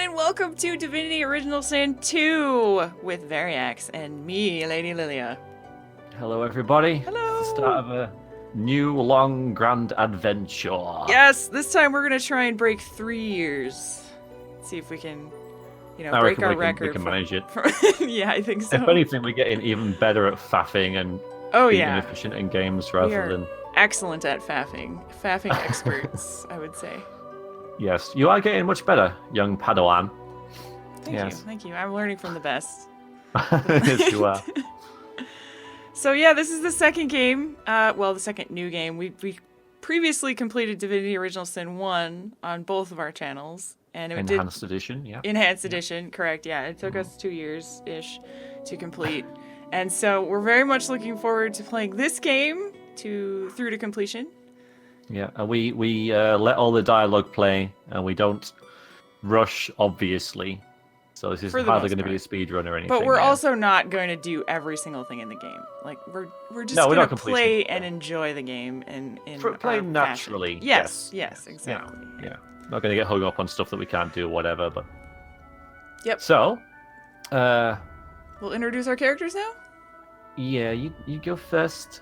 and welcome to Divinity Original Sin II with Veriax and me, Lady Lilia. Hello, everybody. Hello. It's the start of a new, long, grand adventure. Yes, this time we're going to try and break 3 years. See if we can, I break reckon our we record. We can manage it. Yeah, I think so. If anything, we're getting even better at faffing and being efficient in games rather than... excellent at faffing. Faffing experts, I would say. Yes, you are getting much better, young Padawan. Thank you. I'm learning from the best. Yes, you are. So yeah, this is the second game. The second new game. We previously completed Divinity Original Sin 1 on both of our channels. And it Enhanced edition, yeah. Enhanced edition, correct, yeah. It took us 2 years-ish to complete. And so we're very much looking forward to playing this game through to completion. Yeah, and we let all the dialogue play, and we don't rush, obviously. So this is hardly going to be a speed run or anything. But we're also not going to do every single thing in the game. Like we're just going to play and enjoy the game in play naturally. Yes, exactly. Yeah. Not going to get hung up on stuff that we can't do, whatever. But yep. So, we'll introduce our characters now. Yeah, you go first.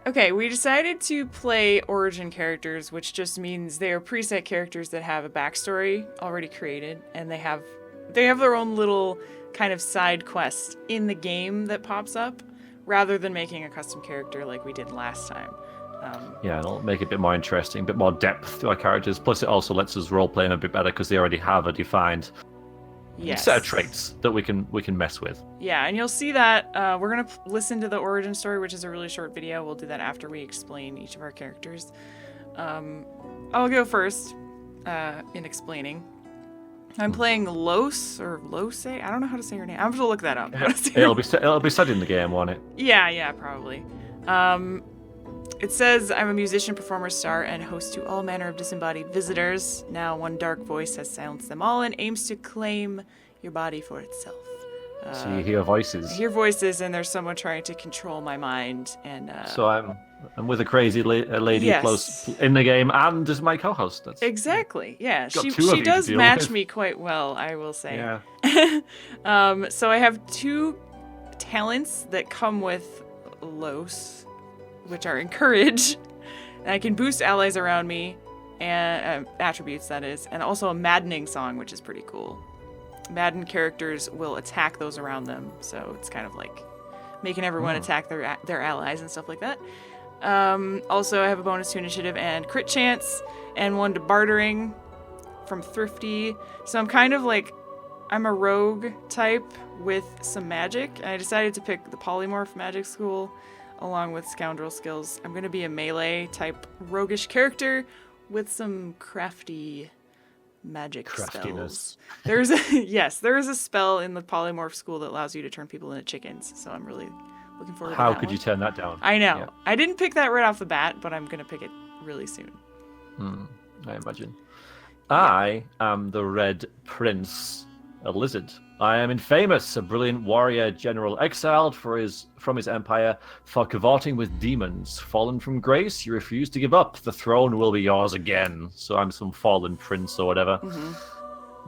Okay, we decided to play origin characters, which just means they are preset characters that have a backstory already created, and they have their own little kind of side quest in the game that pops up, rather than making a custom character like we did last time. Yeah, it'll make it a bit more interesting, a bit more depth to our characters. Plus, it also lets us roleplay them a bit better because they already have a defined set of traits that we can mess with. Yeah, and you'll see that we're gonna listen to the origin story, which is a really short video. We'll do that after we explain each of our characters. I'll go first in explaining. I'm playing Lose or Lose. I don't know how to say her name. I'm gonna look that up. It'll be said in the game, won't it? Yeah, probably. It says, I'm a musician, performer, star, and host to all manner of disembodied visitors. Now one dark voice has silenced them all and aims to claim your body for itself. So you hear voices. I hear voices, and there's someone trying to control my mind. And so I'm with a crazy lady close in the game, and as my co-host. Exactly, yeah. She does match me quite well, I will say. Yeah. So I have 2 talents that come with Los, which are encourage, and I can boost allies around me, and attributes, that is, and also a maddening song, which is pretty cool. Maddened characters will attack those around them, so it's kind of like making everyone attack their allies and stuff like that. Also, I have a bonus to initiative and crit chance, and 1 to bartering from thrifty. So I'm kind of like, I'm a rogue type with some magic, and I decided to pick the polymorph magic school along with scoundrel skills. I'm going to be a melee type roguish character with some crafty magic spells. There is a spell in the polymorph school that allows you to turn people into chickens. So I'm really looking forward to that. How could you turn that down? I know. Yeah. I didn't pick that right off the bat, but I'm going to pick it really soon. I imagine. I am the Red Prince, a lizard. I am infamous, a brilliant warrior general exiled from his empire for cavorting with demons. Fallen from grace, you refuse to give up. The throne will be yours again. So I'm some fallen prince or whatever. Mm-hmm.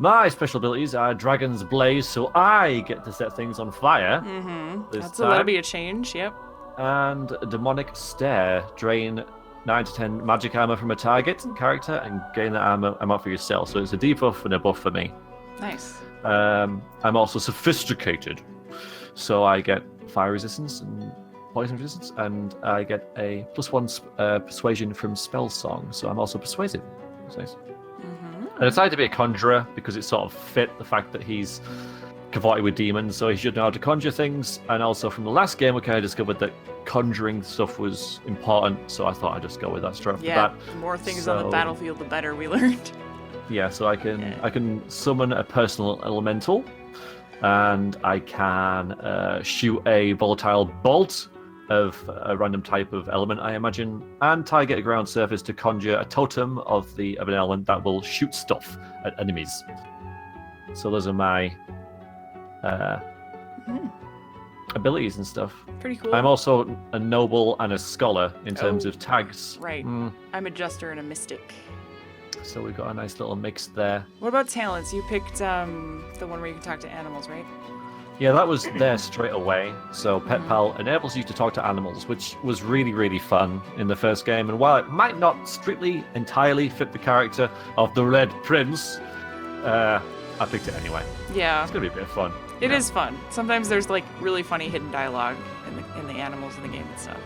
My special abilities are Dragon's Blaze, so I get to set things on fire. Mm-hmm. That'll be a change, yep. And Demonic Stare. Drain 9 to 10 magic armor from a target character and gain that armor amount for yourself. So it's a debuff and a buff for me. Nice. I'm also sophisticated, so I get fire resistance and poison resistance, and I get a +1 persuasion from spell song, so I'm also persuasive. That's nice. And I decided to be a conjurer because it sort of fit the fact that he's cavorting with demons, so he should know how to conjure things. And also from the last game, we kind of discovered that conjuring stuff was important, so I thought I'd just go with that straight off the bat. The more things on the battlefield, the better, we learned. Yeah, so I can summon a personal elemental, and I can shoot a volatile bolt of a random type of element, I imagine, and target a ground surface to conjure a totem of an element that will shoot stuff at enemies. So those are my abilities and stuff. Pretty cool. I'm also a noble and a scholar in terms of tags. Right. I'm a jester and a mystic. So we've got a nice little mix there. What about talents? You picked the one where you can talk to animals, right? Yeah, that was there straight away. So Pet Pal enables you to talk to animals, which was really, really fun in the first game. And while it might not strictly entirely fit the character of the Red Prince, I picked it anyway. Yeah. It's going to be a bit of fun. It is fun. Sometimes there's like really funny hidden dialogue in the animals in the game and stuff.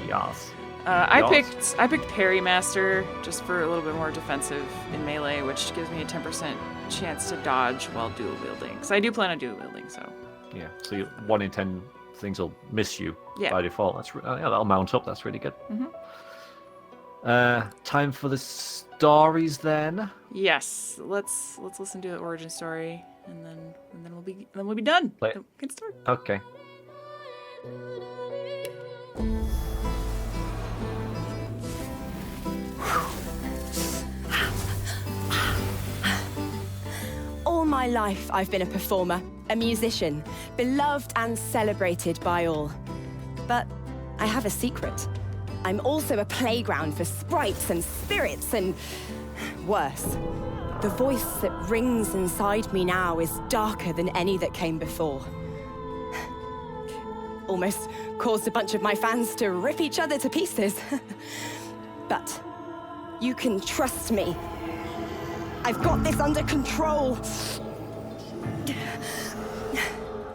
Yes. I picked Parry Master just for a little bit more defensive in melee, which gives me a 10% chance to dodge while dual wielding. Because I do plan on dual wielding, so. Yeah, so 1 in 10 things will miss you by Yeah. default. That's that'll mount up. That's really good. Time for the stories then. Yes, let's listen to the origin story, and then we'll be done. Play it. Then we can start. Okay. All my life, I've been a performer, a musician, beloved and celebrated by all. But I have a secret. I'm also a playground for sprites and spirits and worse. The voice that rings inside me now is darker than any that came before. Almost caused a bunch of my fans to rip each other to pieces. But you can trust me. I've got this under control.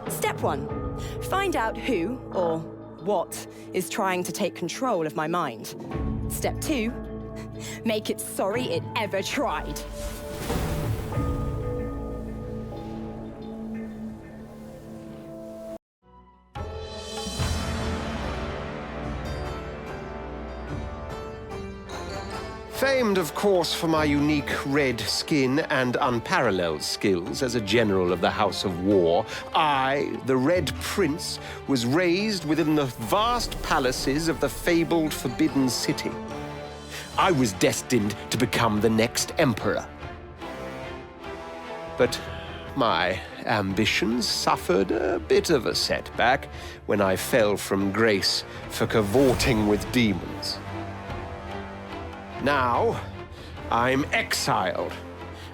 Step 1. Find out who, or what, is trying to take control of my mind. Step 2. Make it sorry it ever tried. Famed, of course, for my unique red skin and unparalleled skills as a general of the House of War, I, the Red Prince, was raised within the vast palaces of the fabled Forbidden City. I was destined to become the next emperor. But my ambitions suffered a bit of a setback when I fell from grace for cavorting with demons. Now, I'm exiled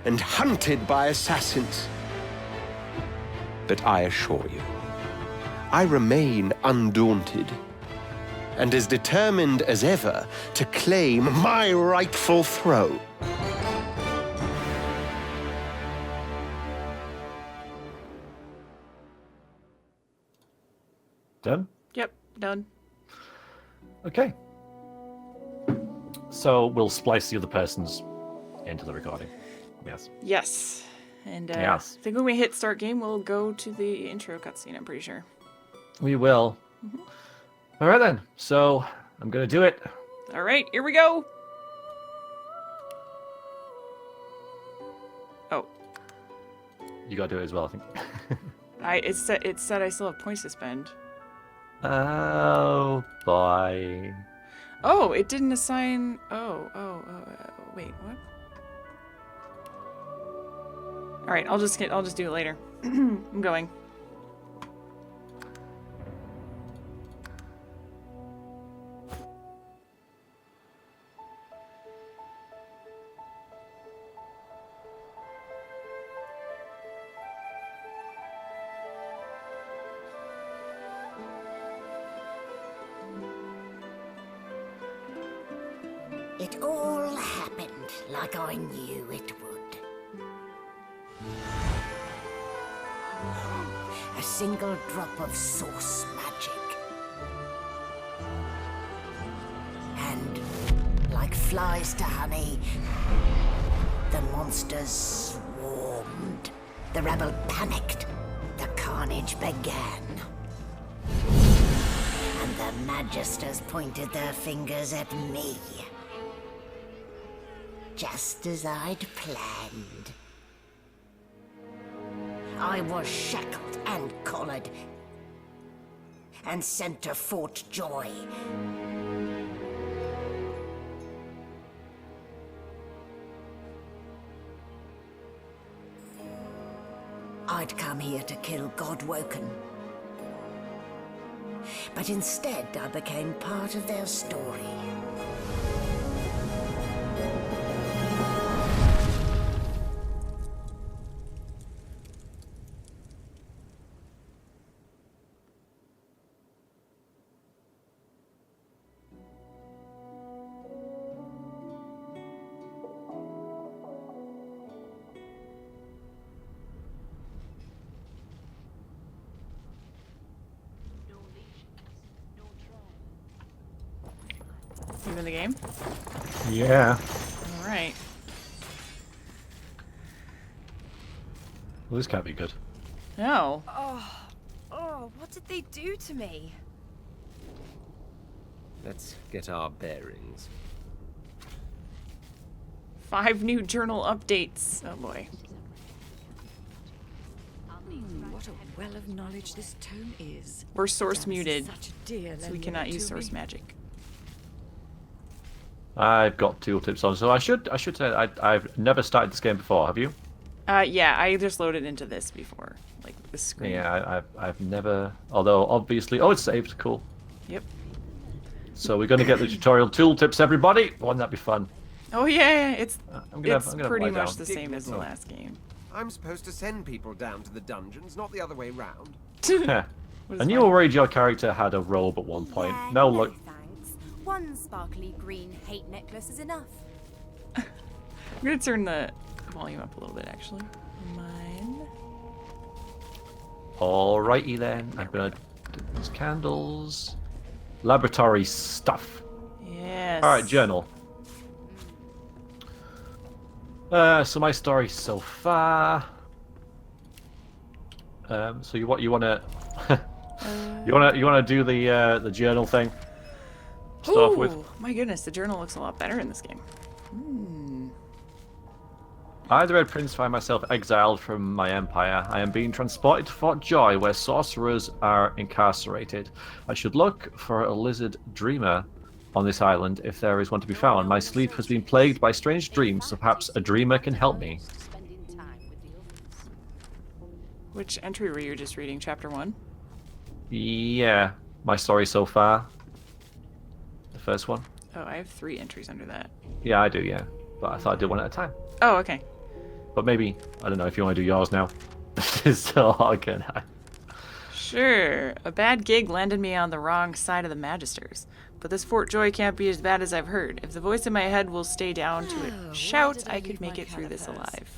and hunted by assassins. But I assure you, I remain undaunted and as determined as ever to claim my rightful throne. Done? Yep, done. Okay. So we'll splice the other persons into the recording. Yes. Yes. And Yes. I think when we hit start game, we'll go to the intro cutscene, I'm pretty sure. We will. All right then. So I'm going to do it. All right, here we go. Oh, You got to do it as well, I think. it said I still have points to spend. Oh, boy. Oh, it didn't assign. Wait, what? All right, I'll just do it later. I'm going. It all happened like I knew it would. A single drop of source magic. And like flies to honey, the monsters swarmed. The rebel panicked. The carnage began. And the magisters pointed their fingers at me. Just as I'd planned. I was shackled and collared and sent to Fort Joy. I'd come here to kill Godwoken. But instead I became part of their story. You in the game? Yeah. All right. Well, this can't be good. No. Oh, what did they do to me? Let's get our bearings. 5 new journal updates. Oh boy. What a well of knowledge this tome is. We're source muted, Such a dear so we cannot use source magic. I've got tooltips on, so I should say I've never started this game before. Have you? Yeah, I just loaded into this before, like the screen. Yeah, I've never. Although obviously, oh, it's saved. Cool. Yep. So we're gonna get the tutorial tooltips, everybody. Wouldn't that be fun? Oh yeah, it's I'm gonna pretty lie much down. the same as the last game. I'm supposed to send people down to the dungeons, not the other way round. And you were worried your character had a robe at one point. Yeah, No, look. Thanks. One sparkly green hate necklace is enough. I'm gonna turn the volume up a little bit, actually. Mine. Alrighty then. I'm gonna do these candles. Laboratory stuff. Yes. Alright, journal. So my story so far. So you wanna you wanna do the journal thing? Start off with. Ooh, my goodness, the journal looks a lot better in this game. I, the Red Prince, find myself exiled from my empire. I am being transported to Fort Joy, where sorcerers are incarcerated. I should look for a lizard dreamer on this island if there is one to be found. My sleep has been plagued by strange dreams, so perhaps a dreamer can help me. Which entry were you just reading? Chapter 1? Yeah, my story so far. The first one. Oh, I have 3 entries under that. Yeah, I do, yeah. But I thought I'd do one at a time. Oh, okay. But maybe, I don't know if you want to do yours now. This is so hard, can I? Sure. A bad gig landed me on the wrong side of the Magisters. But this Fort Joy can't be as bad as I've heard. If the voice in my head will stay down to it, shout, I could make it through this alive.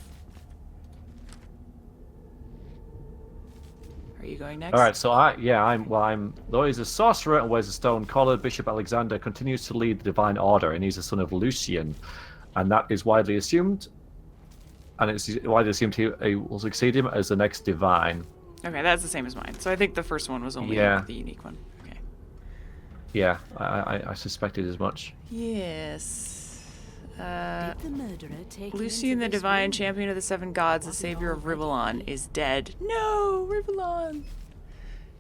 Are you going next? Alright, so I'm though he's a sorcerer and wears a stone collar, Bishop Alexander continues to lead the Divine Order, and he's the son of Lucian. And that is widely assumed, and it's widely assumed he will succeed him as the next divine. Okay, that's the same as mine. So I think the first one was only the unique one. Okay. Yeah, I suspected as much. Yes. Did the murderer take Lucian, the divine champion of the 7 gods, the savior of Rivellon, is dead. No, Rivellon!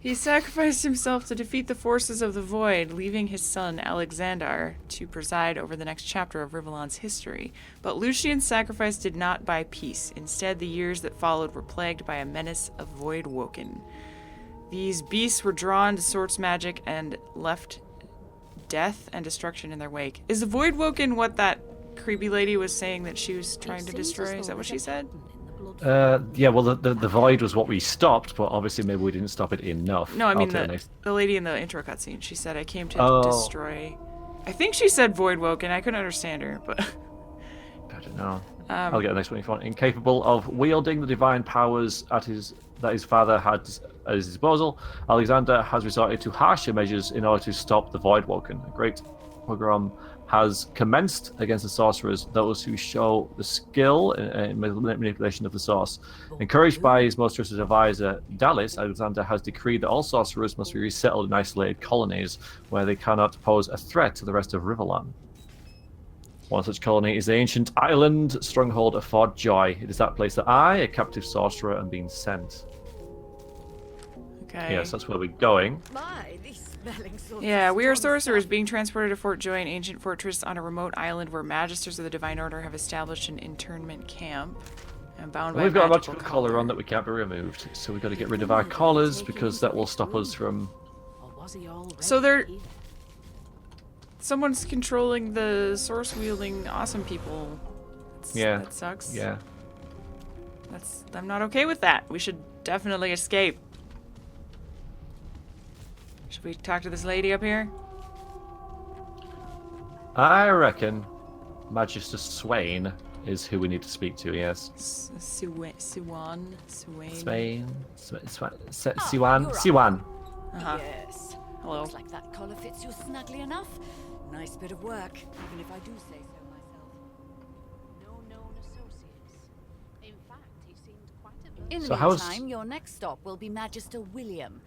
He sacrificed himself to defeat the forces of the Void, leaving his son, Alexander, to preside over the next chapter of Rivellon's history. But Lucian's sacrifice did not buy peace. Instead, the years that followed were plagued by a menace of Void Woken. These beasts were drawn to source magic and left death and destruction in their wake. Is the Void Woken what that creepy lady was saying that she was trying to destroy? Is that what she said? Yeah, well, the void was what we stopped, but obviously maybe we didn't stop it enough. No, I mean the lady in the intro cutscene. She said, I came to destroy... I think she said Void Woken. I couldn't understand her, but... I don't know. I'll get the next one if you want. Incapable of wielding the divine powers that his father had at his disposal, Alexander has resorted to harsher measures in order to stop the Void Woken. A great pogrom has commenced against the sorcerers, those who show the skill in manipulation of the source. Encouraged by his most trusted advisor, Dallas, Alexander has decreed that all sorcerers must be resettled in isolated colonies where they cannot pose a threat to the rest of Rivellon. One such colony is the ancient island stronghold of Fort Joy. It is that place that I, a captive sorcerer, am being sent. Okay. Yes, that's where we're going. My, these smelling sorts Yeah, of we are strong sorcerers stuff. being transported to Fort Joy, an ancient fortress on a remote island where magisters of the Divine Order have established an internment camp. And bound by We've got a magical magical collar on that we can't be removed, so we've got to get rid of our collars because that will stop us from... Or was he already So they're- here? Someone's controlling the source-wielding awesome people. Yeah. That sucks. Yeah. I'm not okay with that. We should definitely escape. Should we talk to this lady up here? I reckon Magister Swain is who we need to speak to, yes. Siwan. Swain? you're Siwan? Uh-huh. Yes. Hello. Looks like that collar fits you snugly enough. Nice bit of work, even if I do say so myself. No known associates. In fact, he seemed quite averse. In the So how's- meantime, your next stop will be Magister William.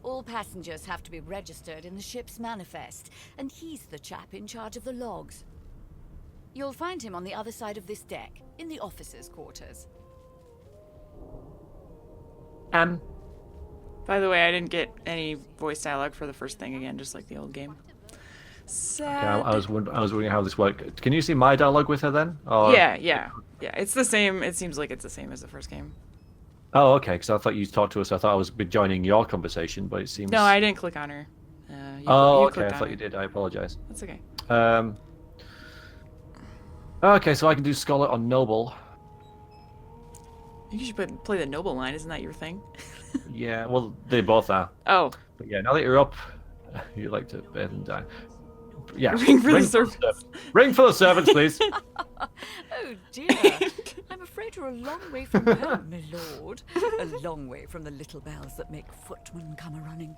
All passengers have to be registered in the ship's manifest, and he's the chap in charge of the logs. You'll find him on the other side of this deck, in the officers' quarters. By the way, I didn't get any voice dialogue for the first thing again, just like the old game. Sad. Okay, I was wondering how this worked. Can you see my dialogue with her then? Or... Yeah. It's the same. It seems like it's the same as the first game. Oh, okay. Because I thought you talked to us. I thought I was joining your conversation, but it seems. No, I didn't click on her. You Okay. clicked I on thought her. you did. I apologize. That's okay. Okay, so I can do Scholar on Noble. You should play the noble line. Isn't that your thing? Yeah, well, they both are. Oh, But yeah, now that you're up, you like to bathe and die. Yeah. Ring for the servants. Ring for the servants, please. Oh dear, I'm afraid you're a long way from home, my lord. A long way from the little bells that make footmen come a-running.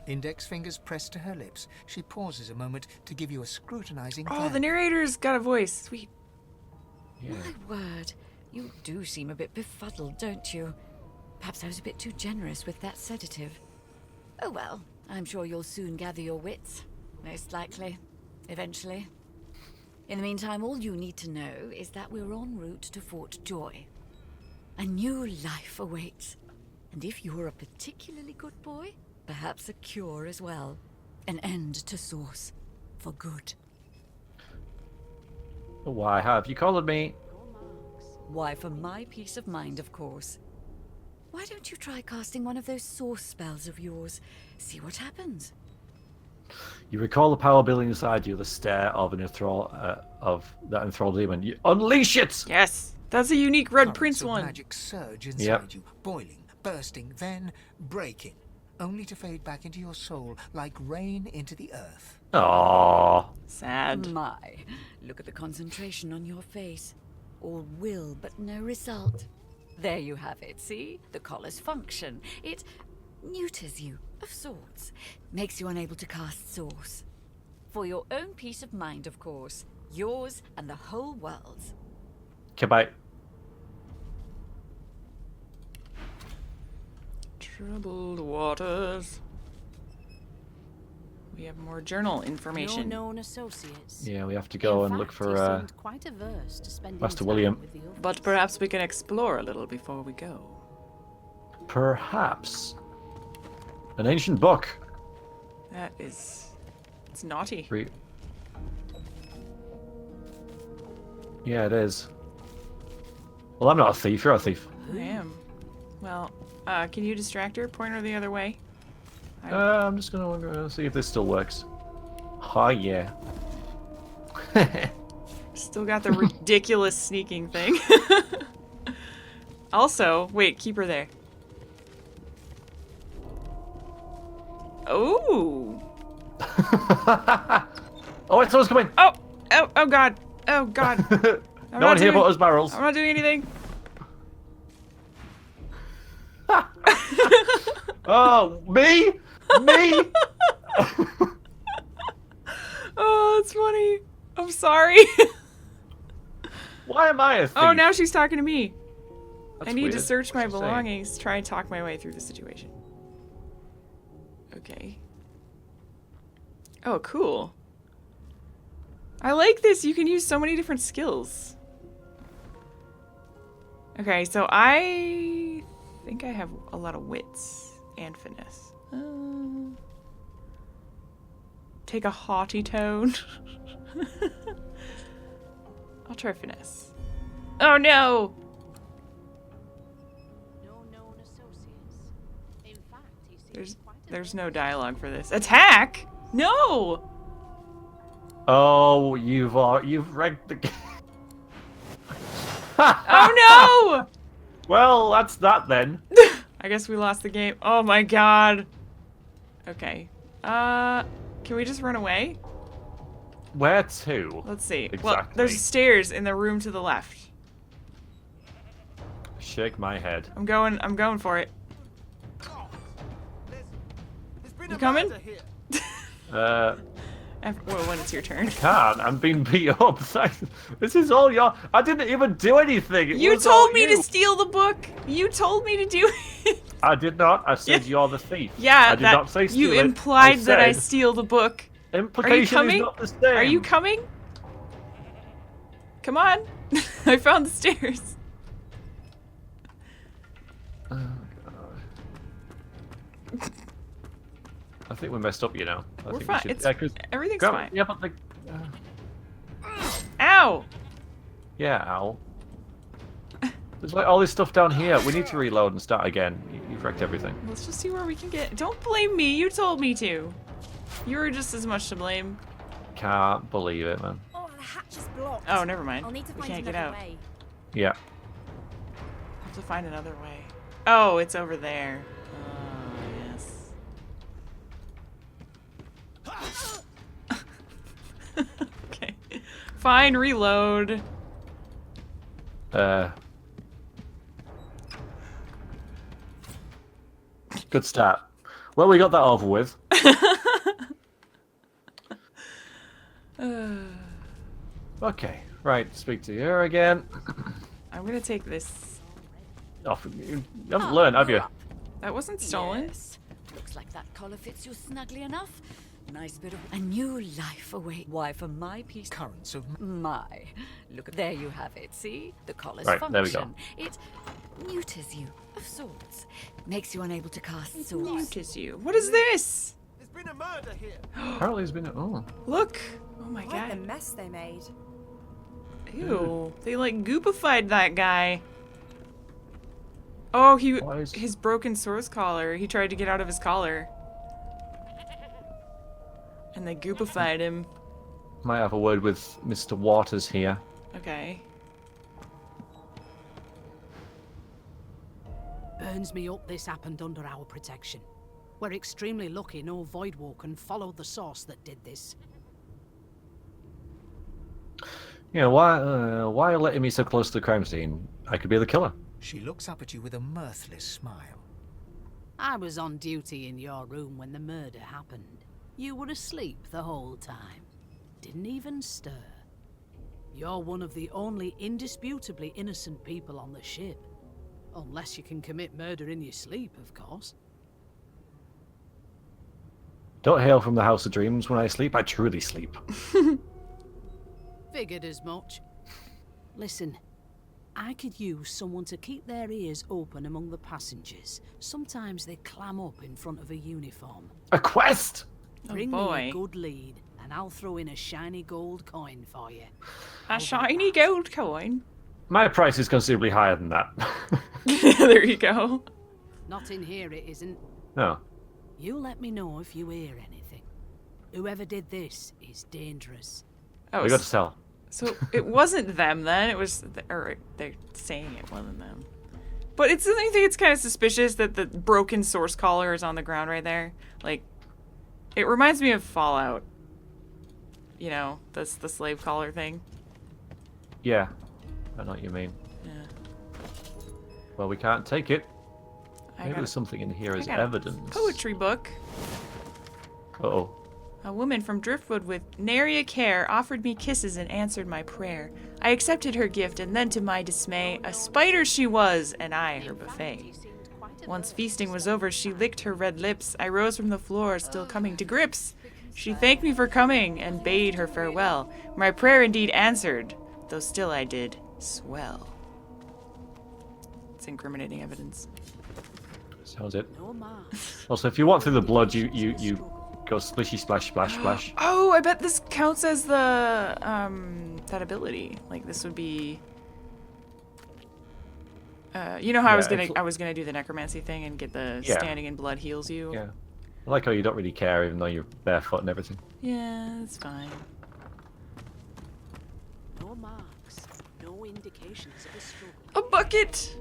Index fingers pressed to her lips, she pauses a moment to give you a scrutinizing Oh, glance. the narrator's got a voice. Sweet. Yeah. My word, you do seem a bit befuddled, don't you? Perhaps I was a bit too generous with that sedative. Oh well, I'm sure you'll soon gather your wits. Most likely. Eventually. In the meantime, all you need to know is that we're en route to Fort Joy. A new life awaits. And if you're a particularly good boy, perhaps a cure as well. An end to Source. For good. Why have you collared me? Why, for my peace of mind, of course. Why don't you try casting one of those Source spells of yours? See what happens. You recall the power building inside you, the stare of that enthralled demon. You unleash it! Yes, that's a unique Red Currents Prince of one. magic surge inside Yep. you, boiling, bursting, then breaking, only to fade back into your soul like rain into the earth. Aww. Sad. My, look at the concentration on your face. All will, but no result. There you have it, see? The collar's function. It neuters you, of sorts. Makes you unable to cast Source. For your own peace of mind, of course. Yours and the whole world's. Okay, bye. Troubled waters. We have more journal No information. known associates. Yeah, we have to go In and look fact, for he seemed quite averse to spending Master time William. with the But orphans. perhaps we can explore a little before we go. perhaps an ancient book. That is... It's naughty. Yeah, it is. Well, I'm not a thief. You're a thief. I am. Well, can you distract her? Point her the other way. I'm just gonna see if this still works. Oh yeah. Still got the ridiculous sneaking thing. Also, wait, keep her there. Oh. Oh, wait, someone's coming. Oh god. Oh god. No one here but us barrels. I'm not doing anything. Oh, me? Me? Oh, it's funny. I'm sorry. Why am I a thief? Oh, now she's talking to me. That's I need to weird. search my What's she saying? belongings, try and talk my way through the situation. Okay. Oh, cool. I like this. You can use so many different skills. Okay, so I think I have a lot of wits and finesse. Take a haughty tone. I'll try finesse. Oh no! No known associates. In fact, he seemed quite There's averse. no dialogue for this. Attack? No! Oh, you've wrecked the game. Oh no! Well, that's that then. I guess we lost the game. Oh my god. Okay. Can we just run away? Where to? Let's see. Well, Exactly. there's stairs in the room to the left. Shake my head. I'm going for it. You coming? Well, when it's your turn. Can't. I'm being beat up. This is all your. I didn't even do anything. It You was all told me you. to steal the book. You told me to do it. I did not. I said Yeah. you're the thief. Yeah, I did not say steal you it. implied that I said steal the book. implication coming? is not the same. Are you coming? Come on. I found the stairs. I think we messed up, you know. We're think fine. We should, It's, yeah, 'cause- everything's Grab- fine. Yeah, but like, Ow! yeah, ow. There's like all this stuff down here. We need to reload and start again. You've wrecked everything. Let's just see where we can get. Don't blame me. You told me to. You were just as much to blame. Can't believe it, man. Oh, the hatch is blocked. Oh, never mind. I'll need to We find can't get another out. way. Yeah. I'll have to find another way. Oh, it's over there. Oh, yes. Okay. Fine, reload. Good start. Well, we got that over with. Okay, right. Speak to her again. I'm gonna take this. Oh, you haven't learned, have you? That wasn't stolen. Yes. Looks like that collar fits you snugly enough. Nice bit of a new life away. Why, for my piece, Currents of my. Look, there you have it. See? The collar's Right, function. there we go. It neuters you, of sorts. Makes you unable to cast swords. Notice you. What is this? There's been a murder here. Apparently, there's been. Oh. Look. Oh my Quite the god. mess they made. Ew. They like goopified that guy. Oh, Why is- his broken source collar. He tried to get out of his collar. And they goopified him. Might have a word with Mr. Waters here. Okay. Burns me up this happened under our protection. We're extremely lucky no Voidwalker followed the source that did this. Yeah, why are you letting me so close to the crime scene? I could be the killer. She looks up at you with a mirthless smile. I was on duty in your room when the murder happened. You were asleep the whole time. Didn't even stir. You're one of the only indisputably innocent people on the ship. Unless you can commit murder in your sleep, of course. Don't hail from the House of Dreams. When I sleep, I truly sleep. Figured as much. Listen, I could use someone to keep their ears open among the passengers. Sometimes they clam up in front of a uniform. A quest! Oh Bring me boy. a good lead, and I'll throw in a shiny gold coin for you. A shiny gold coin. My price is considerably higher than that. There you go. Not in here, it isn't. No. You let me know if you hear anything. Whoever did this is dangerous. Oh, We got to sell. so it wasn't them then. It was, or they're saying it wasn't them. But I think it's kind of suspicious that the broken source collar is on the ground right there. Like, it reminds me of Fallout. You know, the slave collar thing. Yeah. I know what you mean. Yeah. Well, we can't take it. I Maybe got there's something in here I as got a evidence. poetry book. Uh-oh. A woman from Driftwood with nary a care offered me kisses and answered my prayer. I accepted her gift, and then to my dismay, a spider she was, and I her buffet. Once feasting was over, she licked her red lips. I rose from the floor, still coming to grips. She thanked me for coming, and bade her farewell. My prayer indeed answered, though still I did swell. It's incriminating evidence. Sounds it. No marks. Also, if you walk through the blood, you go splishy splash splash splash. Oh, I bet this counts as the, that ability. Like, this would be... you know how Yeah, I was gonna do the necromancy thing and get the Yeah. standing in blood heals you? Yeah. I like how you don't really care, even though you're barefoot and everything. Yeah, it's fine. No marks. No indications of a struggle. A bucket!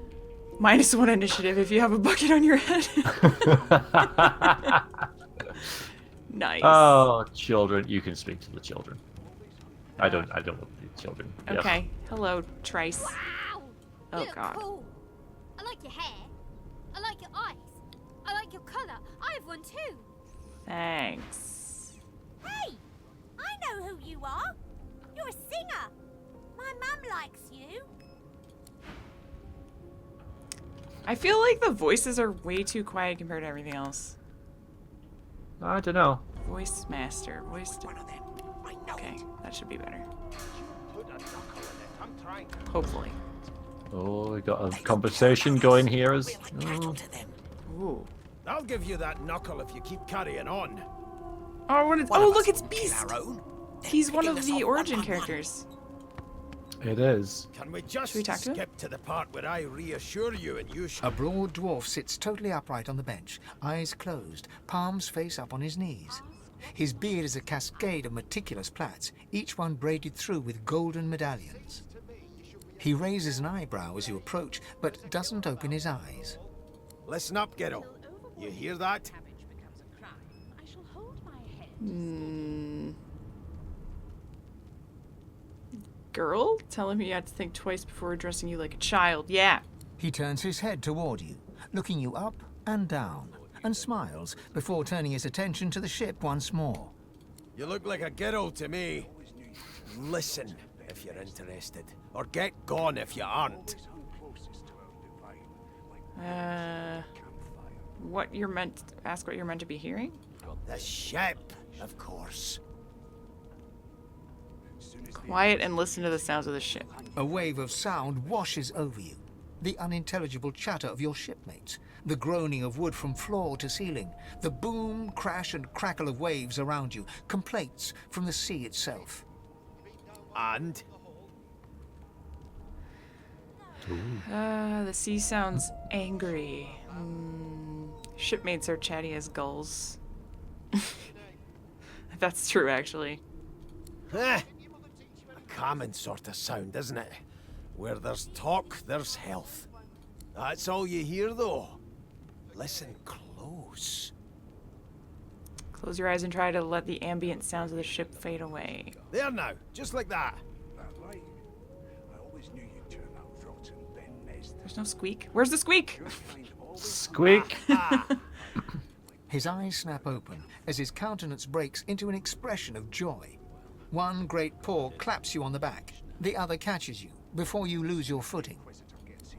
-1 initiative if you have a bucket on your head. Nice. Oh, children. You can speak to the children. I don't want the children. Yes. Okay. Hello, Trice. Wow! Oh, You look God. cool. I like your hair. I like your eyes. I like your colour. I have one too. Thanks. Hey! I know who you are. You're a singer. My mum likes you. I feel like the voices are way too quiet compared to everything else. I don't know. Voice master. Okay, that should be better. Hopefully. Oh, we got a conversation going here as. Ooh. I'll give you that knuckle if you keep carrying on. Oh, look, it's Beast. He's one of the origin characters. It is. Can we just Should we talk to him? skip to the part where I reassure you and you A broad dwarf sits totally upright on the bench, eyes closed, palms face up on his knees. His beard is a cascade of meticulous plaits, each one braided through with golden medallions. He raises an eyebrow as you approach, but doesn't open his eyes. Listen up, kiddo. You hear that? Girl? Tell him you had to think twice before addressing you like a child. Yeah. He turns his head toward you, looking you up and down, and smiles before turning his attention to the ship once more. You look like a kiddo to me. Listen if you're interested, or get gone if you aren't. Ask what you're meant to be hearing? The ship, of course. Quiet and listen to the sounds of the ship. A wave of sound washes over you. The unintelligible chatter of your shipmates, the groaning of wood from floor to ceiling, the boom, crash and crackle of waves around you, complaints from the sea itself. And? The sea sounds angry. Shipmates are chatty as gulls. That's true, actually. A common sort of sound, isn't it? Where there's talk, there's health. That's all you hear, though. Listen close. Close your eyes and try to let the ambient sounds of the ship fade away. There now, just like that. There's no squeak. Where's the squeak? Squeak. His eyes snap open as his countenance breaks into an expression of joy. One great paw claps you on the back. The other catches you before you lose your footing.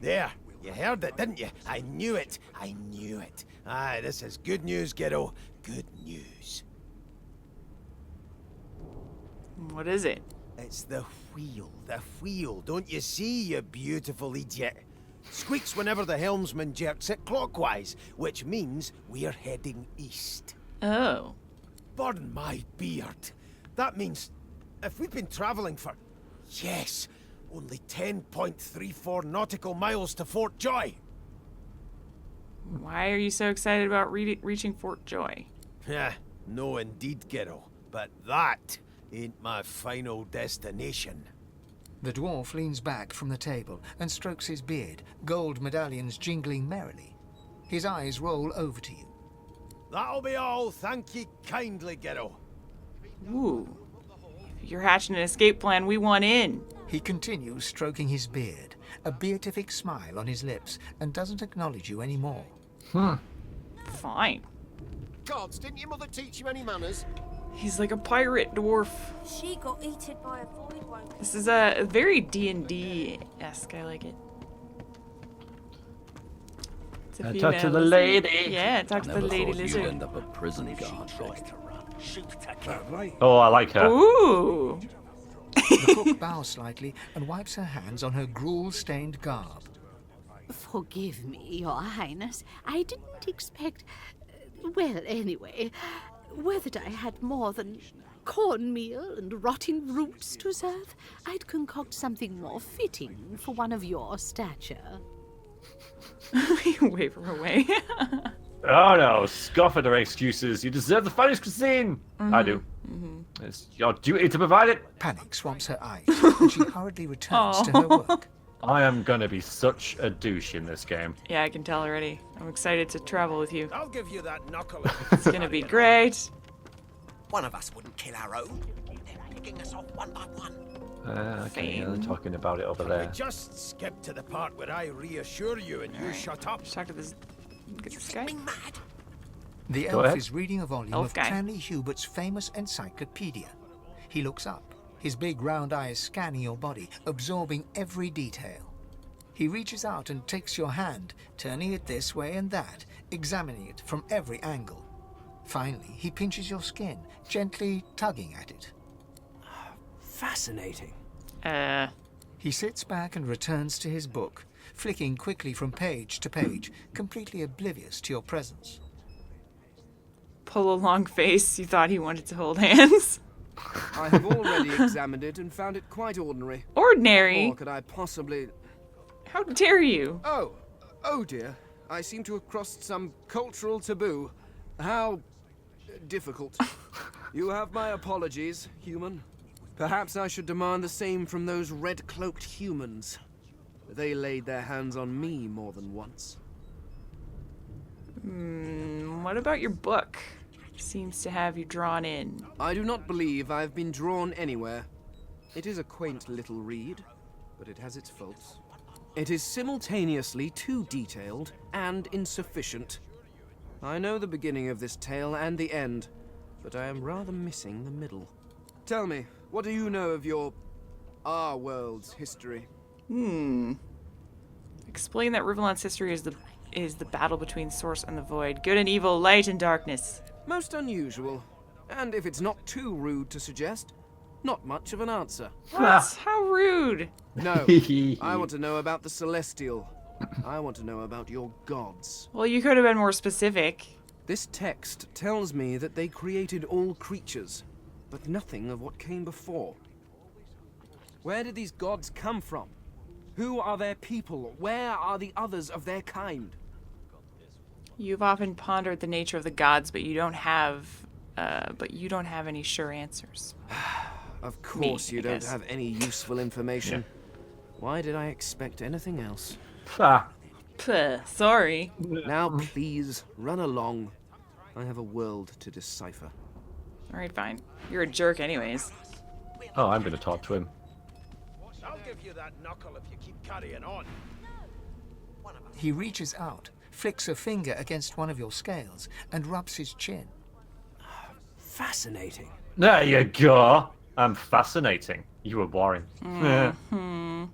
There, you heard it, didn't you? I knew it. I knew it. Aye, this is good news, kiddo. Good news. What is it? It's the wheel. The wheel. Don't you see, you beautiful idiot? Squeaks whenever the helmsman jerks it clockwise, which means we're heading east. Oh. Burn my beard. That means if we've been traveling for, yes, only 10.34 nautical miles to Fort Joy. Why are you so excited about reaching Fort Joy? Yeah, no indeed, kiddo. But that ain't my final destination. The dwarf leans back from the table and strokes his beard, gold medallions jingling merrily. His eyes roll over to you. That'll be all, thank ye kindly, kiddo. Ooh. If you're hatching an escape plan, we want in. He continues stroking his beard, a beatific smile on his lips, and doesn't acknowledge you anymore. Fine. Gods, didn't your mother teach you any manners? He's like a pirate dwarf. She got eaten by a void one. This is a very D&D-esque. I like it. It's a Talk to female the lizard. lady. Yeah, talk to the lady You'd lizard. end up a prison guard. Oh, I like her. Ooh. The cook bows slightly and wipes her hands on her gruel-stained garb. Forgive me, Your Highness. I didn't expect... well, anyway, whether I had more than cornmeal and rotting roots to serve, I'd concoct something more fitting for one of your stature. Wave her away. Oh no, scoff at her excuses. You deserve the finest cuisine. I do. It's your duty to provide it. Panic swamps her eyes, and she hurriedly returns to her work. I am gonna be such a douche in this game. Yeah, I can tell already. I'm excited to travel with you. I'll give you that knuckle. It's gonna be great. One of us wouldn't kill our own. They're picking us off one by one. Okay, yeah, they're talking about it over We there. just skip to the part where I reassure you and you shut up. Just talk to this guy. The Go elf ahead. is reading a volume Elf of guy. Cranley Hubert's famous encyclopedia. He looks up, his big round eyes scanning your body, absorbing every detail. He reaches out and takes your hand, turning it this way and that, examining it from every angle. Finally, he pinches your skin, gently tugging at it. Fascinating. He sits back and returns to his book, flicking quickly from page to page, completely oblivious to your presence. Pull a long face. You thought he wanted to hold hands. I have already examined it and found it quite ordinary. Ordinary? Or could I possibly... How dare you? Oh dear. I seem to have crossed some cultural taboo. How difficult. You have my apologies, human. Perhaps I should demand the same from those red-cloaked humans. They laid their hands on me more than once. What about your book? Seems to have you drawn in. I do not believe I've been drawn anywhere. It is a quaint little read, but it has its faults. It is simultaneously too detailed and insufficient. I know the beginning of this tale and the end, but I am rather missing the middle. Tell me, what do you know of our world's history? Explain that Riverland's history is the battle between Source and the Void, good and evil, light and darkness. Most unusual. And if it's not too rude to suggest, not much of an answer. What? How rude. No, I want to know about the Celestial. I want to know about your gods. Well, you could have been more specific. This text tells me that they created all creatures, but nothing of what came before. Where did these gods come from? Who are their people? Where are the others of their kind? You've often pondered the nature of the gods, but you don't have any sure answers. Of course you don't have any useful information. Why did I expect anything else? Puh, sorry. Now please, run along. I have a world to decipher. Alright, fine. You're a jerk anyways. Oh, I'm going to talk to him. I'll give you that knuckle if you keep carrying on. He reaches out, flicks a finger against one of your scales, and rubs his chin. Fascinating. There you go. I'm fascinating. You were boring.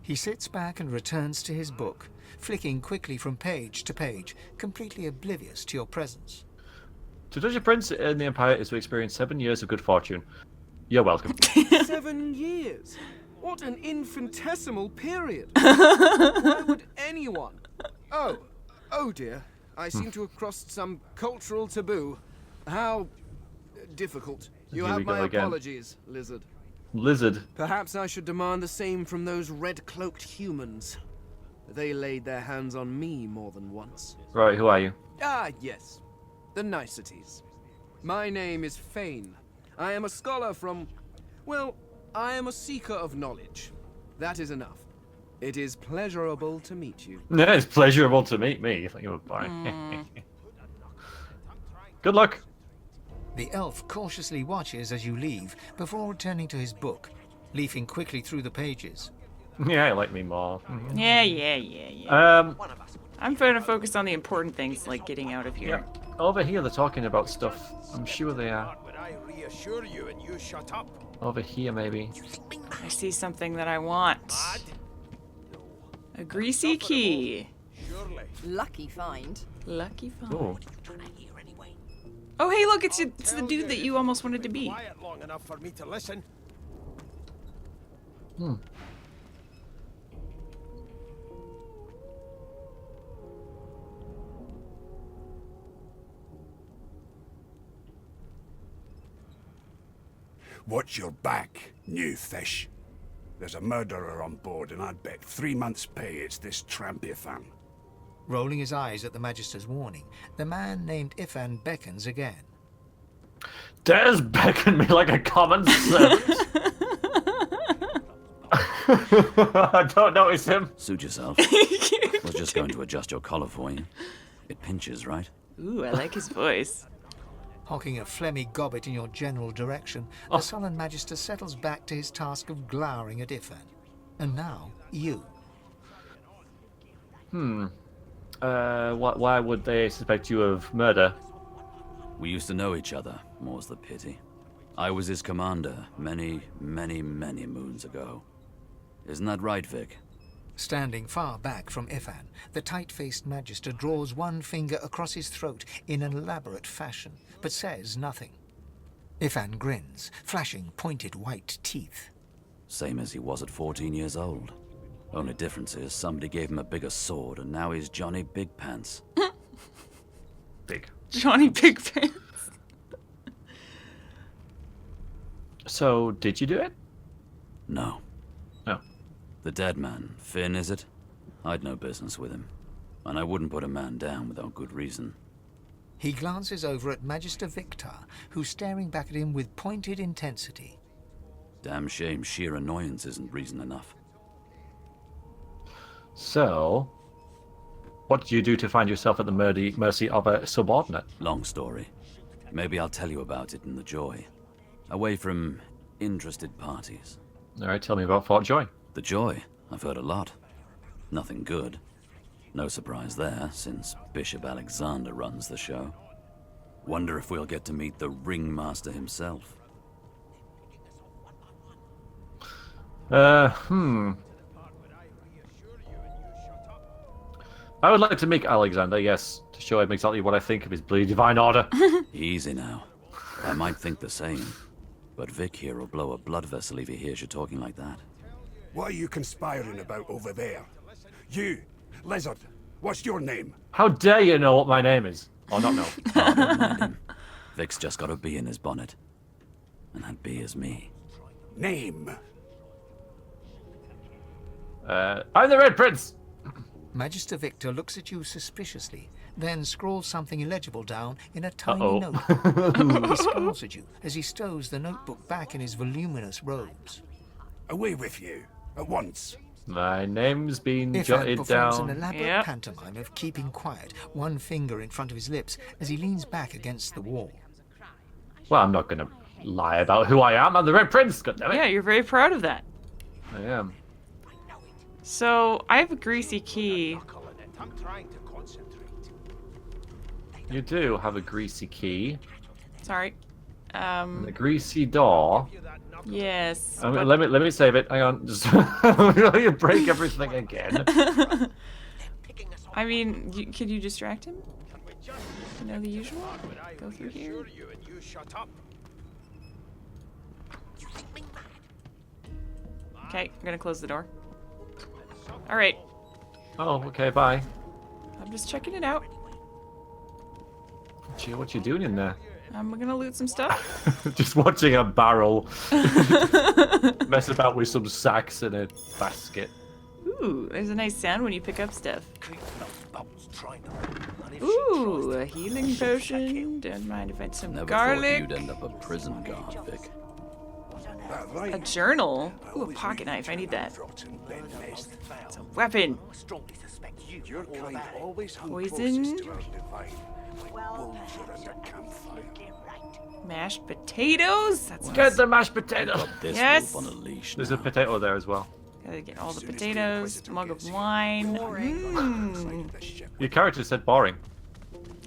He sits back and returns to his book, flicking quickly from page to page, completely oblivious to your presence. To judge a prince in the Empire is to experience 7 years of good fortune. You're welcome. 7 years? What an infinitesimal period. Why would anyone... Oh dear. I seem to have crossed some cultural taboo. How difficult. You Here have we go my again. apologies, Lizard. Lizard. Perhaps I should demand the same from those red-cloaked humans. They laid their hands on me more than once. Right, who are you? Ah, yes. The niceties. My name is Fane. I am a scholar from... Well, I am a seeker of knowledge. That is enough. It is pleasurable to meet you. No, it's pleasurable to meet me. I thought you were boring. Good luck. The elf cautiously watches as you leave before returning to his book, leafing quickly through the pages. Yeah, I like me more. Yeah. I'm trying to focus on the important things, like getting out of here. Yeah. Over here, they're talking about stuff. I'm sure they are. When I reassure you and you shut up. Over here, maybe. I see something that I want. A greasy key. Surely. Lucky find. Lucky find. Oh. Oh, hey, look, it's the dude that you almost wanted to be. Quiet long enough for me to listen. Watch your back, new fish. There's a murderer on board, and I'd bet 3 months' pay it's this tramp Ifan. Rolling his eyes at the Magister's warning, the man named Ifan beckons again. Dares beckon me like a common servant. I don't notice him. Suit yourself. Was just going to adjust your collar for you. It pinches, right? Ooh, I like his voice. Hawking a phlegmy gobbet in your general direction, the sullen Magister settles back to his task of glowering at Ifan. And now, you. Why would they suspect you of murder? We used to know each other, more's the pity. I was his commander many, many, many moons ago. Isn't that right, Vic? Standing far back from Ifan, the tight-faced Magister draws one finger across his throat in an elaborate fashion, but says nothing. Ifan grins, flashing pointed white teeth. Same as he was at 14 years old. Only difference is somebody gave him a bigger sword, and now he's Johnny Big Pants. Big. Johnny Big Pants. So, did you do it? No. Oh. The dead man, Finn, is it? I'd no business with him. And I wouldn't put a man down without good reason. He glances over at Magister Victor, who's staring back at him with pointed intensity. Damn shame sheer annoyance isn't reason enough. So, what did you do to find yourself at the mercy of a subordinate? Long story. Maybe I'll tell you about it in the Joy. Away from interested parties. Alright, tell me about Fort Joy. The Joy? I've heard a lot. Nothing good. No surprise there, since Bishop Alexander runs the show. Wonder if we'll get to meet the ringmaster himself. I would like to meet Alexander, yes, to show him exactly what I think of his bloody divine order. Easy now. I might think the same, but Vic here will blow a blood vessel if he hears you talking like that. What are you conspiring about over there? You, Lizard, what's your name? How dare you know what my name is? Or not know? Oh, don't mind him. Vic's just got a bee in his bonnet. And that bee is me. Name? I'm the Red Prince! Magister Victor looks at you suspiciously, then scrawls something illegible down in a tiny Uh-oh. notebook. He scowls at you as he stows the notebook back in his voluminous robes. Away with you, at once. My name's been Ifan jotted performs down. an elaborate pantomime of keeping quiet, one finger in front of his lips as he leans back against the wall. Well, I'm not going to lie about who I am. I'm the Red Prince, goddammit. Yeah, you're very proud of that. I am. So, I have a greasy key. You do have a greasy key. Sorry. And a greasy door. Yes. Let me save it. Hang on. Just you break everything again. I mean, could you distract him? You know the usual? Go through here. Okay, I'm gonna close the door. Alright. Oh, okay, bye. I'm just checking it out. Gee, what you doing in there? I'm gonna loot some stuff. Just watching a barrel mess about with some sacks in a basket. Ooh, there's a nice sound when you pick up stuff. Ooh, a healing potion. Don't mind if I add some Never garlic. thought you'd end up a prison guard, Vic. A journal. Ooh, a pocket knife. I need that. It's a weapon. Poison. Mashed potatoes. That's Get the mashed potatoes. Yes. On a leash There's a potato there as well. Gotta get all the potatoes. Mug of wine. Mm. Your character said boring.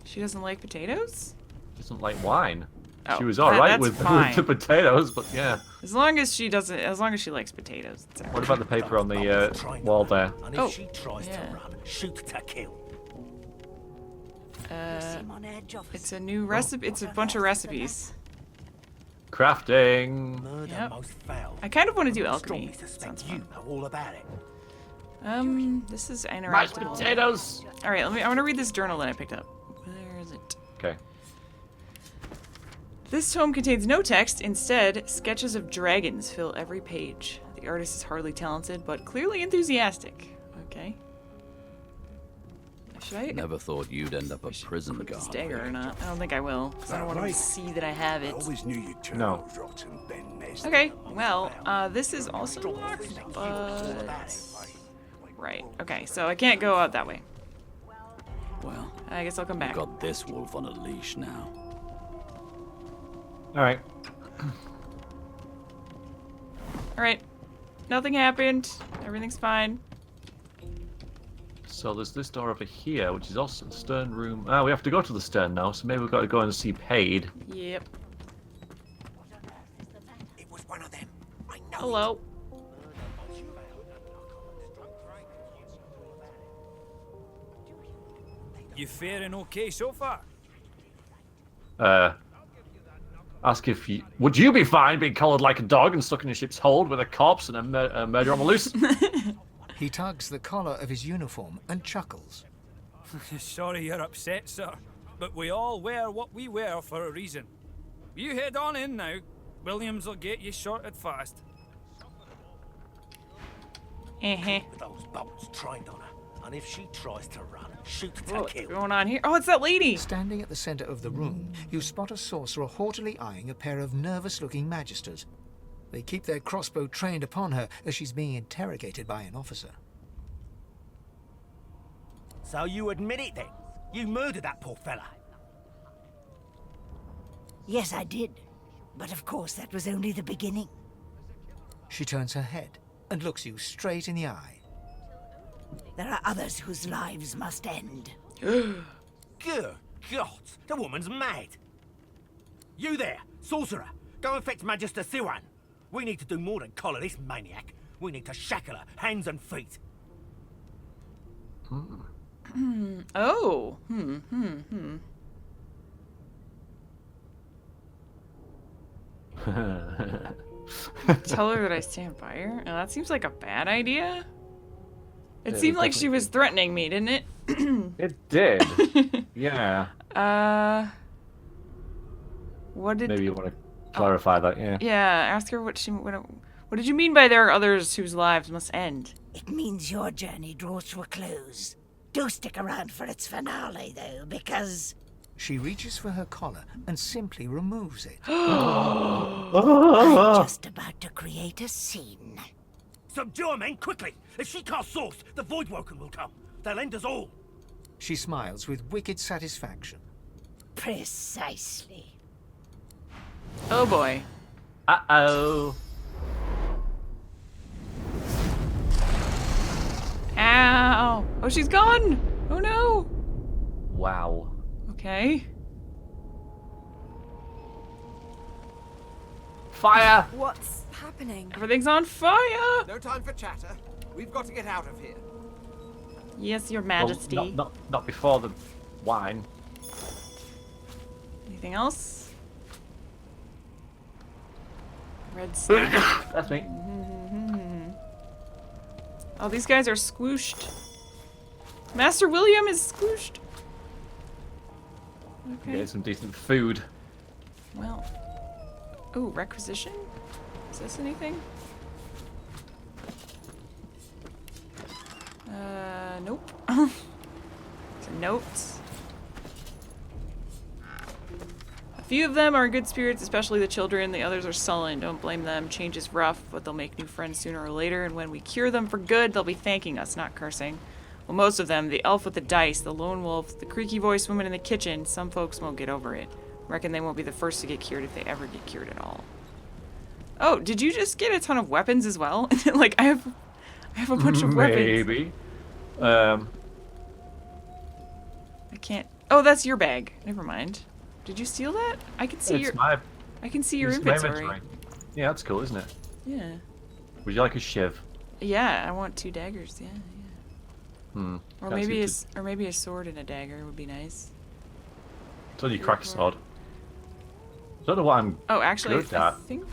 She doesn't like potatoes? Doesn't like wine. Oh, She was alright that's with fine. the potatoes, but yeah. As long as she doesn't, as long as she likes potatoes. It's What about the paper on the wall there? Oh, yeah. Shoot to kill. It's a new recipe. It's a bunch of recipes. Crafting. Yep. I kind of want to do alchemy. Sounds fun. All about it. This is Mashed interactable. potatoes. All right, I want to read this journal that I picked up. Where is it? Okay. This tome contains no text. Instead, sketches of dragons fill every page. The artist is hardly talented, but clearly enthusiastic. Okay. Should I Never thought you'd end up a prison put this guard. dagger or not? I don't think I will. 'Cause I don't want them to see that I have it. Always knew you'd turn No. those rotten Ben Nest. Okay, well, this is also locked, but... Right, okay, so I can't go out that way. Well, I guess I'll come you've back. got this wolf on a leash now. Alright. Alright, nothing happened. Everything's fine. So there's this door over here, which is also the stern room. Ah, we have to go to the stern now, so maybe we've got to go and see Paid. Yep. Hello. You faring okay so far? Ask if you would you be fine being collared like a dog and stuck in a ship's hold with a corpse and a murder on the loose? He tugs the collar of his uniform and chuckles. Sorry you're upset, sir, but we all wear what we wear for a reason. You head on in now. Williams will get you sorted fast. With those bolts trained on her, and if she tries to run, shoot to What's kill. going on here? Oh, it's that lady. Standing at the center of the room, you spot a sorcerer haughtily eyeing a pair of nervous-looking magisters. They keep their crossbow trained upon her as she's being interrogated by an officer. So you admit it then? You murdered that poor fella? Yes, I did. But of course, that was only the beginning. She turns her head and looks you straight in the eye. There are others whose lives must end. Good God, the woman's mad. You there, sorcerer, go and fetch Magister Siwan. We need to do more than collar this maniac. We need to shackle her, hands and feet. Oh. Tell her that I stand by her? Oh, that seems like a bad idea. It seemed like she was threatening me, didn't it? It did. Yeah. What did... Maybe you want to clarify that, yeah. Yeah, ask her what did you mean by there are others whose lives must end? It means your journey draws to a close. Do stick around for its finale, though, because... She reaches for her collar and simply removes it. I'm just about to create a scene. Subdue her, men, quickly! If she casts source, the Voidwoken will come. They'll end us all. She smiles with wicked satisfaction. Precisely. Oh boy. Uh-oh. Ow! Oh, she's gone! Oh no! Wow. Okay. Fire! What's happening? Everything's on fire! No time for chatter. We've got to get out of here. Yes, Your Majesty. Well, not before the wine. Anything else? Red stuff. That's me. Oh, these guys are squooshed. Master William is squooshed. Okay. Getting some decent food. Well. Oh, requisition? Is this anything? Nope. Some notes. A few of them are good spirits, especially the children. The others are sullen. Don't blame them. Change is rough, but they'll make new friends sooner or later. And when we cure them for good, they'll be thanking us, not cursing. Well, most of them, the elf with the dice, the lone wolf, the creaky voiced woman in the kitchen, some folks won't get over it. Reckon they won't be the first to get cured if they ever get cured at all. Oh, did you just get a ton of weapons as well? Like, I have a bunch of weapons. Maybe. I can't... Oh, that's your bag. Never mind. Did you steal that? I can see I can see your inventory. Yeah, that's cool, isn't it? Yeah. Would you like a shiv? Yeah, I want 2 daggers. Yeah. Or Can't maybe see maybe a sword and a dagger would be nice. It's only crack sword. I don't know what I'm Oh, actually, good at. I think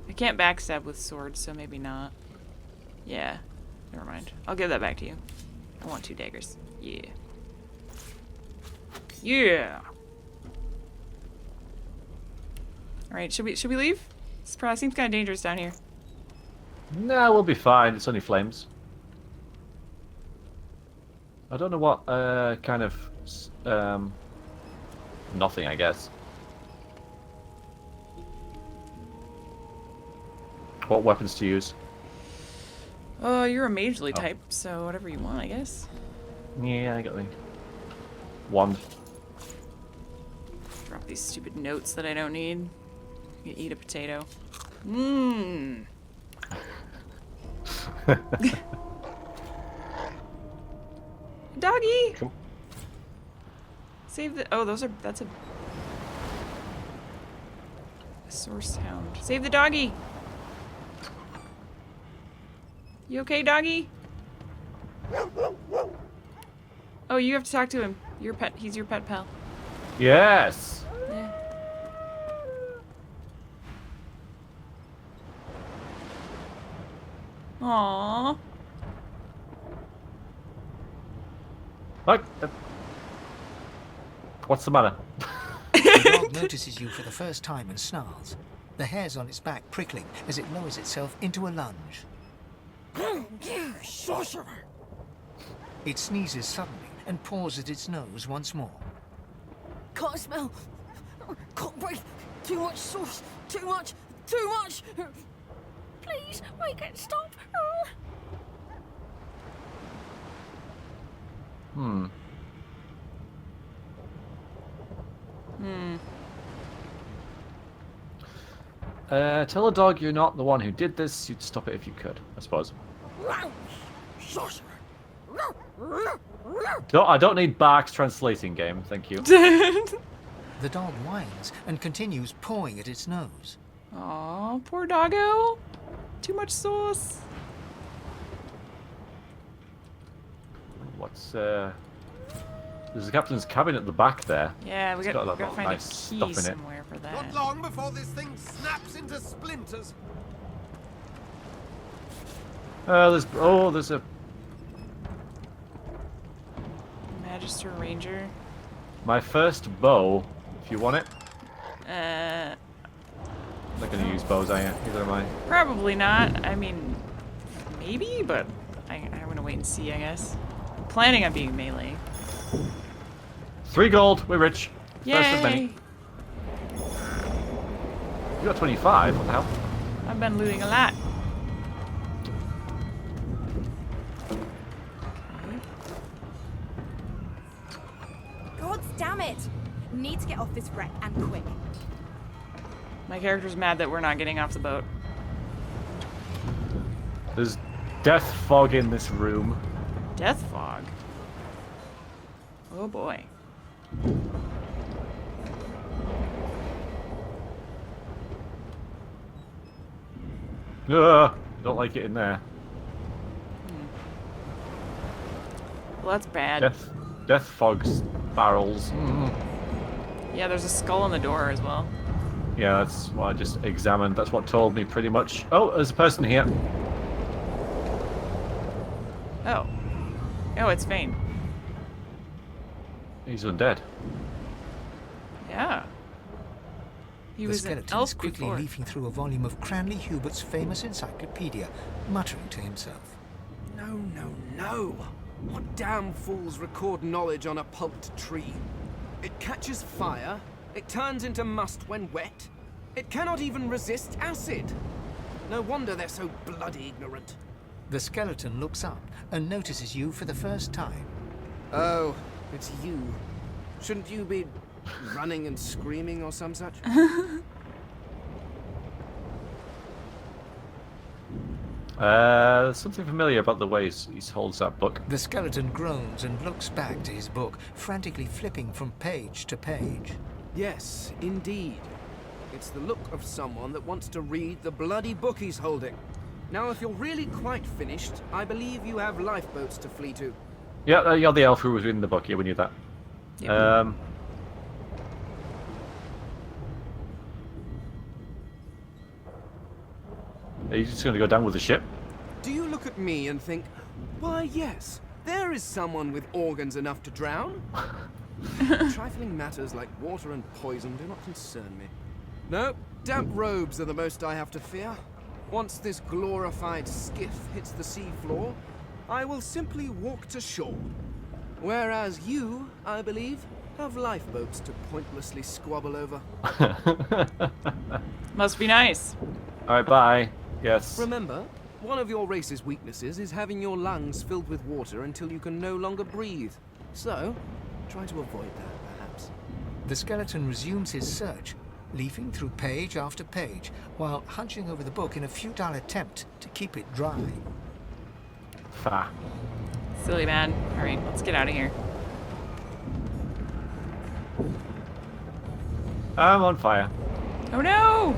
I can't backstab with swords, so maybe not. Yeah. Never mind. I'll give that back to you. I want 2 daggers. Yeah. Yeah. All right, should we leave? This probably seems kind of dangerous down here. No, we'll be fine. It's only flames. I don't know what kind of nothing, I guess. What weapons to use? You're a magely type, so whatever you want, I guess. Yeah, I got the wand. Drop these stupid notes that I don't need. You eat a potato. Mmm. Doggy! Cool. Save the... Oh, that's a source hound. Save the doggy! You okay, doggy? Oh, you have to talk to him. Your pet. He's your pet pal. Yes. Yeah. Aww. Like, what's the matter? The dog notices you for the first time and snarls, the hairs on its back prickling as it lowers itself into a lunge. You sorcerer! It sneezes suddenly and paws at its nose once more. Can't smell. Can't breathe. Too much sauce. Too much. Too much. Please, make it stop. Hmm. Tell a dog you're not the one who did this. You'd stop it if you could, I suppose. Sorcerer! No, I don't need Bark's translating game, thank you. The dog whines and continues pawing at its nose. Aw, poor doggo. Too much sauce. What's there's the captain's cabin at the back there. Yeah, we It's got a lot gotta of find nice a stuff key in it. somewhere for that. Not long before this thing snaps into splinters. There's a Magister Ranger. my first bow, if you want it. Uh, I'm not gonna use bows, are you? Either am I. probably not. I mean, maybe, but I'm gonna wait and see, I guess. I'm planning on being melee. 3 gold, we're rich. First of many. Yay! You got 25, what the hell? I've been looting a lot. God damn it! Need to get off this wreck and quick. My character's mad that we're not getting off the boat. There's death fog in this room. Death fog? Oh boy. Don't like it in there. Well, that's bad. Death fog's barrels. Yeah, there's a skull on the door as well. Yeah, that's what I just examined. That's what told me pretty much. Oh, there's a person here. Oh. Oh, it's Vane. He's undead. Yeah. He The was an skeleton elf is quickly before. leafing through a volume of Cranley Hubert's famous encyclopedia, muttering to himself. No, no, no! What damn fools record knowledge on a pulped tree? It catches fire, it turns into must when wet, it cannot even resist acid! No wonder they're so bloody ignorant. The skeleton looks up and notices you for the first time. Oh, it's you. Shouldn't you be running and screaming or some such? There's something familiar about the way he holds that book. The skeleton groans and looks back to his book, frantically flipping from page to page. Yes, indeed. It's the look of someone that wants to read the bloody book he's holding. Now, if you're really quite finished, I believe you have lifeboats to flee to. Yeah, you're the elf who was reading the book. Yeah, we knew that. Yep. Are you just going to go down with the ship? Do you look at me and think, why, yes, there is someone with organs enough to drown? Trifling matters like water and poison do not concern me. No, damp robes are the most I have to fear. Once this glorified skiff hits the seafloor, I will simply walk to shore. Whereas you, I believe, have lifeboats to pointlessly squabble over. Must be nice. Alright, bye. Yes. Remember, one of your race's weaknesses is having your lungs filled with water until you can no longer breathe. So, try to avoid that, perhaps. The skeleton resumes his search, leafing through page after page, while hunching over the book in a futile attempt to keep it dry. Fa. Silly man. Alright, let's get out of here. I'm on fire. Oh no!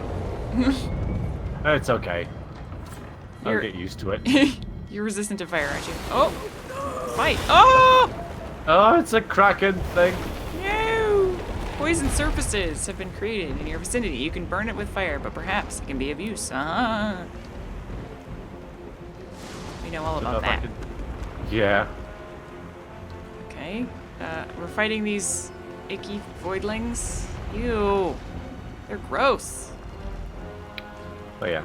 It's okay. I'll You're- get used to it. You're resistant to fire, aren't you? Oh! Fight! Oh! Oh, it's a kraken thing. No! Poison surfaces have been created in your vicinity. You can burn it with fire, but perhaps it can be of use. We know all about that. Yeah. Okay. We're fighting these icky voidlings. Ew. They're gross. Oh yeah.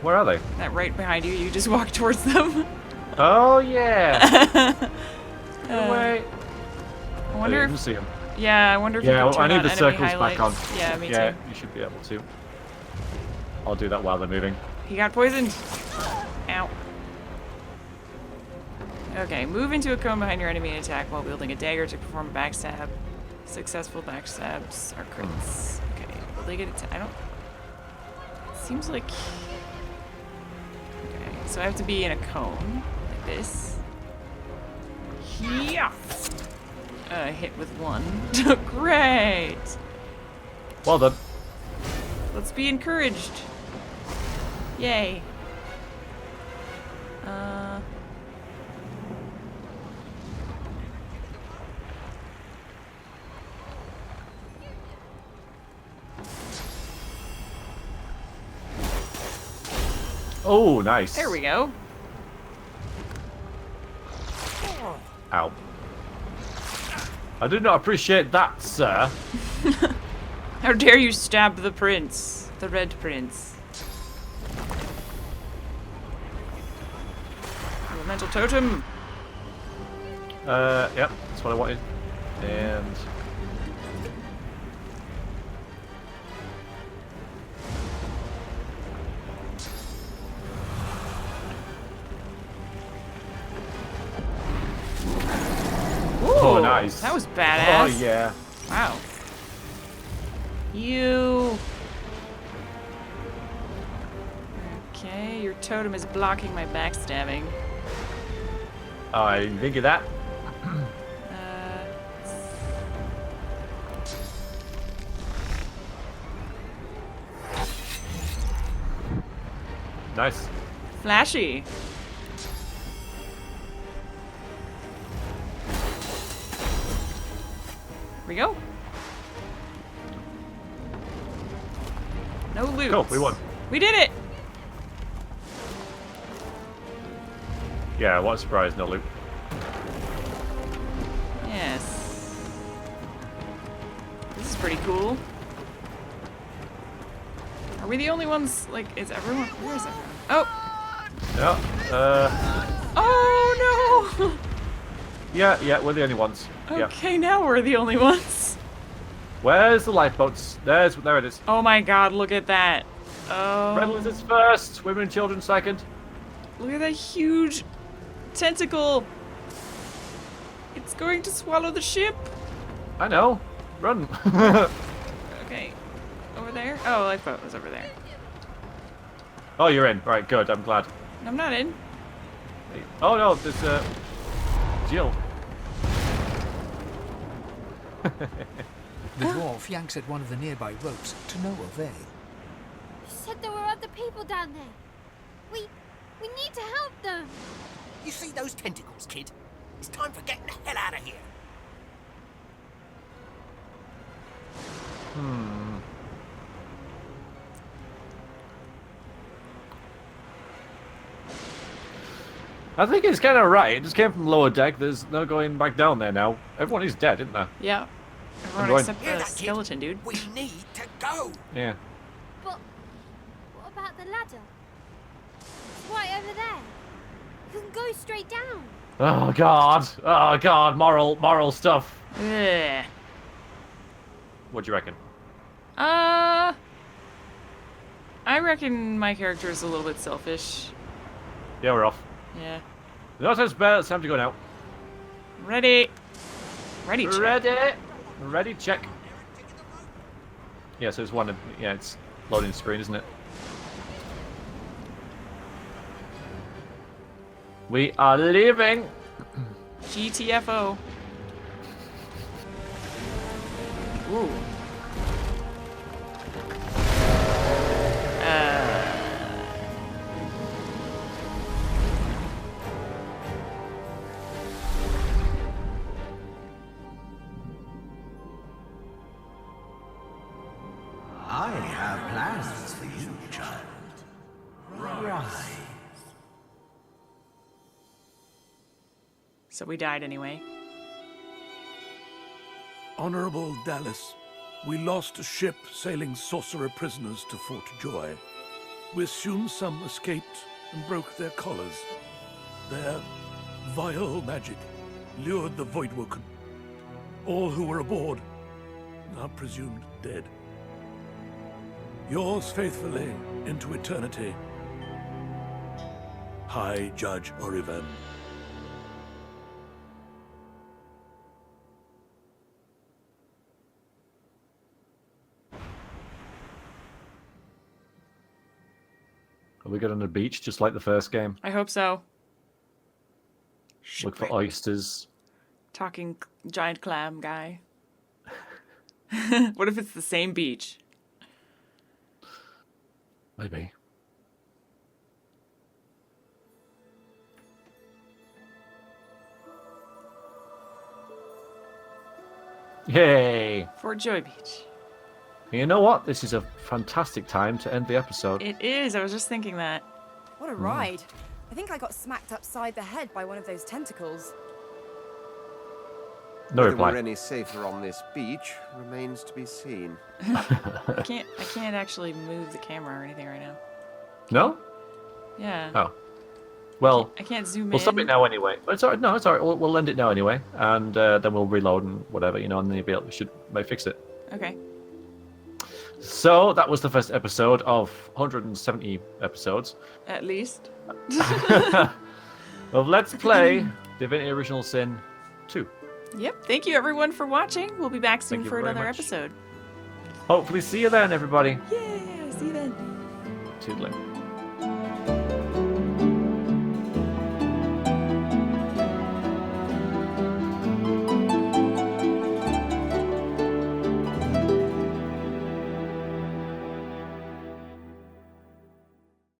Where are they? That right behind you. You just walk towards them. Oh yeah. I Wait. wonder didn't if. see them. Yeah, I wonder if. Yeah, you can I turn need the on enemy circles back on. highlights. Yeah, me Yeah, too. you should be able to. I'll do that while they're moving. He got poisoned. Ow. Okay, move into a cone behind your enemy and attack while wielding a dagger to perform a backstab. Successful backstabs are crits. Okay, will they get it? I don't. Seems like. Okay, so I have to be in a cone like this. Yeah. Hit with one. Great. Well done. Let's be encouraged. Yay. Oh, nice. There we go. Ow. I did not appreciate that, sir. How dare you stab the prince, the red prince. Elemental totem. Yep, that's what I wanted. And oh, nice. That was badass. Oh yeah. Wow. You. Okay, your totem is blocking my backstabbing. I didn't think of that. Nice. Flashy. Here we go. No loot. Cool, we won. We did it. Yeah, what a surprise, no loot. Yes. This is pretty cool. Are we the only ones? Like, is everyone? Where is everyone? Oh. Yeah. Oh no. Yeah, we're the only ones. Okay, now we're the only ones. Where's the lifeboats? There it is. Oh my god, look at that. Oh. Red lizards first, women and children second. Look at that huge tentacle. It's going to swallow the ship. I know. Run. Okay. Over there? Oh, lifeboat was over there. Oh, you're in. Right, good. I'm glad. I'm not in. Oh no, there's Jill. The dwarf yanks at one of the nearby ropes to no avail. You said there were other people down there. We need to help them. You see those tentacles, kid? It's time for getting the hell out of here. I think it's kind of right. It just came from lower deck. There's no going back down there now. Everyone is dead, isn't there? Yeah. Everyone except the skeleton dude. We need to go. Yeah. But what about the ladder? It's right over there. You can go straight down. Oh god. Oh god. Moral stuff. Ugh. What do you reckon? I reckon my character is a little bit selfish. Yeah, we're off. Yeah. No time to spare. It's time to go now. Ready. Ready, check. Ready, check. Yeah, so it's one. Yeah, it's loading the screen, isn't it? We are leaving. GTFO. Ooh. I have plans for you, child. Rise. So we died anyway. Honorable Dallas, we lost a ship sailing sorcerer prisoners to Fort Joy. We assume some escaped and broke their collars. Their vile magic lured the Voidwoken. All who were aboard are presumed dead. Yours faithfully into eternity, High Judge Orivan. Are we good on the beach, just like the first game? I hope so. Look for oysters. Talking giant clam guy. What if it's the same beach? Maybe. Yay! Fort Joy Beach. You know what? This is a fantastic time to end the episode. It is. I was just thinking that. What a ride. I think I got smacked upside the head by one of those tentacles. No Whether reply. we're any safer on this beach remains to be seen. I can't actually move the camera or anything right now. No? Yeah. Oh. Well, I can't zoom we'll in. stop it now anyway. It's all right. No, it's all right. We'll end it now anyway, and then we'll reload and whatever, and then you'll be able may fix it. Okay. So that was the first episode of 170 episodes At least. of Let's Play Divinity Original Sin 2. Yep. Thank you everyone for watching. We'll be back soon Thank you for very another much. episode. Hopefully see you then, everybody. Yeah. See you then. Toodling.